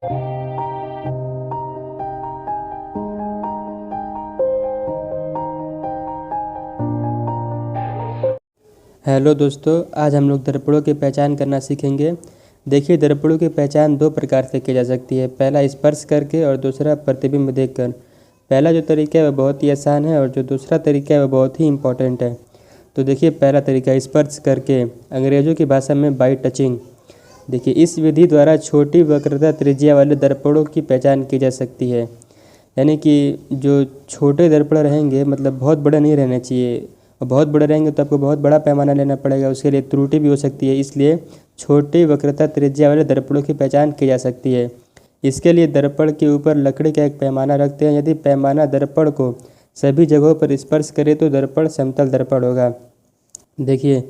Hello दोस्तों, आज हम लोग दर्पणों की पहचान करना सीखेंगे। देखिए, दर्पणों की पहचान दो प्रकार से की जा सकती है। पहला स्पर्श करके और दूसरा प्रतिबिंब देखकर। पहला जो तरीका है वह बहुत ही आसान है और जो दूसरा तरीका है वह बहुत ही इम्पोर्टेंट है। तो देखिए, पहला तरीका स्पर्श करके, अंग्रेज़ों की भाषा में बाई टचिंग। देखिए, इस विधि द्वारा छोटी वक्रता त्रिज्या वाले दर्पणों की पहचान की जा सकती है। यानी कि जो छोटे दर्पण रहेंगे, मतलब बहुत बड़े नहीं रहने चाहिए, और बहुत बड़े रहेंगे तो आपको बहुत बड़ा पैमाना लेना पड़ेगा, उसके लिए त्रुटि भी हो सकती है। इसलिए छोटी वक्रता त्रिज्या वाले दर्पणों की पहचान की जा सकती है। इसके लिए दर्पण के ऊपर लकड़ी का एक पैमाना रखते हैं। यदि पैमाना दर्पण को सभी जगहों पर स्पर्श करे तो दर्पण समतल दर्पण होगा। देखिए,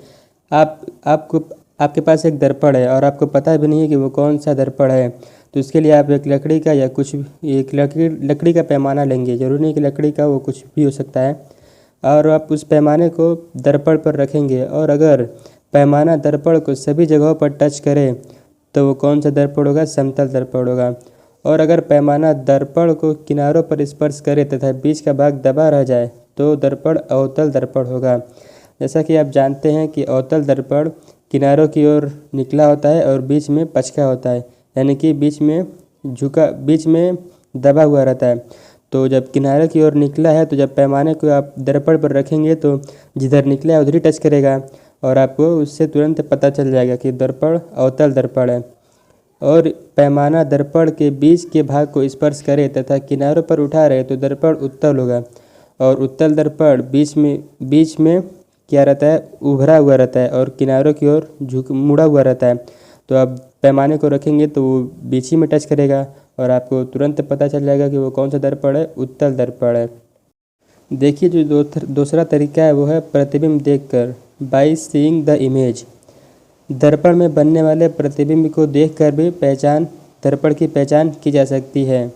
आपको आपके पास एक दर्पण है और आपको पता भी नहीं है कि वो कौन सा दर्पण है, तो इसके लिए आप एक लकड़ी का या कुछ एक लकड़ी का पैमाना लेंगे। जरूरी नहीं कि लकड़ी का, वो कुछ भी हो सकता है। और आप उस पैमाने को दर्पण पर रखेंगे और अगर पैमाना दर्पण को सभी जगहों पर टच करे तो वो कौन सा दर्पण होगा? समतल दर्पण होगा। और अगर पैमाना दर्पण को किनारों पर स्पर्श करे तथा बीच का भाग दबा रह जाए तो दर्पण अवतल दर्पण होगा। जैसा कि आप जानते हैं कि अवतल दर्पण किनारों की ओर निकला होता है और बीच में पचका होता है, यानी कि बीच में दबा हुआ रहता है। तो जब किनारे की ओर निकला है तो जब पैमाने को आप दर्पण पर रखेंगे तो जिधर निकला है उधर ही टच करेगा और आपको उससे तुरंत पता चल जाएगा कि दर्पण अवतल दर्पण है। और पैमाना दर्पण के बीच के भाग को स्पर्श करे तथा किनारों पर उठा रहे तो दर्पण उत्तल होगा। और उत्तल दर्पण बीच में क्या रहता है? उभरा हुआ रहता है और किनारों की ओर मुड़ा हुआ रहता है। तो आप पैमाने को रखेंगे तो वो बीच ही में टच करेगा और आपको तुरंत पता चल जाएगा कि वो कौन सा दर्पण है? उत्तल दर्पण है। देखिए, जो दूसरा तरीका है वो है प्रतिबिंब देखकर, बाय सीइंग द इमेज। दर्पण में बनने वाले प्रतिबिंब को देखकर भी दर्पण की पहचान की जा सकती है।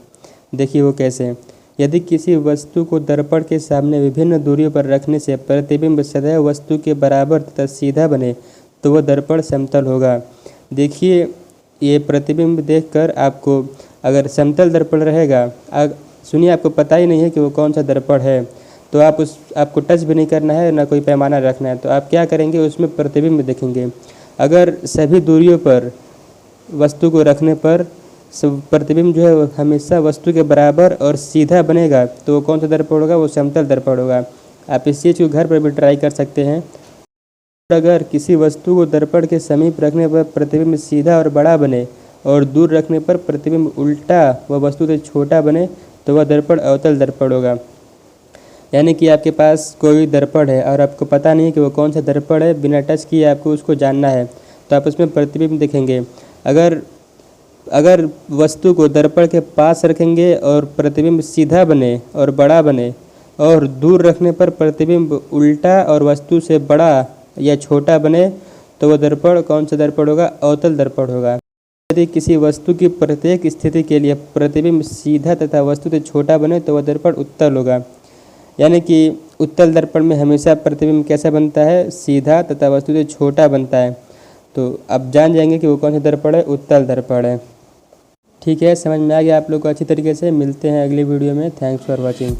देखिए वो कैसे। यदि किसी वस्तु को दर्पण के सामने विभिन्न दूरियों पर रखने से प्रतिबिंब सदैव वस्तु के बराबर तथा सीधा बने तो वह दर्पण समतल होगा। देखिए, ये प्रतिबिंब देखकर आपको अगर समतल दर्पण रहेगा, सुनिए, आपको पता ही नहीं है कि वो कौन सा दर्पण है, तो आपको टच भी नहीं करना है, ना कोई पैमाना रखना है। तो आप क्या करेंगे? उसमें प्रतिबिंब देखेंगे। अगर सभी दूरियों पर वस्तु को रखने पर प्रतिबिंब जो है हमेशा वस्तु के बराबर और सीधा बनेगा तो वो कौन सा दर्पण होगा? वो समतल दर्पण होगा। आप इस चीज़ को घर पर भी ट्राई कर सकते हैं। अगर किसी वस्तु को दर्पण के समीप रखने पर प्रतिबिंब सीधा और बड़ा बने और दूर रखने पर प्रतिबिंब उल्टा व वस्तु से छोटा बने तो वह दर्पण अवतल दर्पण होगा। यानी कि आपके पास कोई दर्पण है और आपको पता नहीं कि वो कौन सा दर्पण है, बिना टच किए आपको उसको जानना है, तो आप उसमें प्रतिबिंब देखेंगे। अगर वस्तु को दर्पण के पास रखेंगे और प्रतिबिंब सीधा बने और बड़ा बने और दूर रखने पर प्रतिबिंब उल्टा और वस्तु से बड़ा या छोटा बने तो वह दर्पण कौन सा दर्पण होगा? अवतल दर्पण होगा। यदि किसी वस्तु की प्रत्येक स्थिति के लिए प्रतिबिंब सीधा तथा वस्तु से छोटा बने तो वह दर्पण उत्तल होगा। यानी कि उत्तल दर्पण में हमेशा प्रतिबिंब कैसा बनता है? सीधा तथा वस्तु से छोटा बनता है। तो अब जान जाएंगे कि वो कौन सा दर्पण है? उत्तल दर्पण है। ठीक है, समझ में आ गया आप लोग को अच्छी तरीके से। मिलते हैं अगली वीडियो में। Thanks for watching.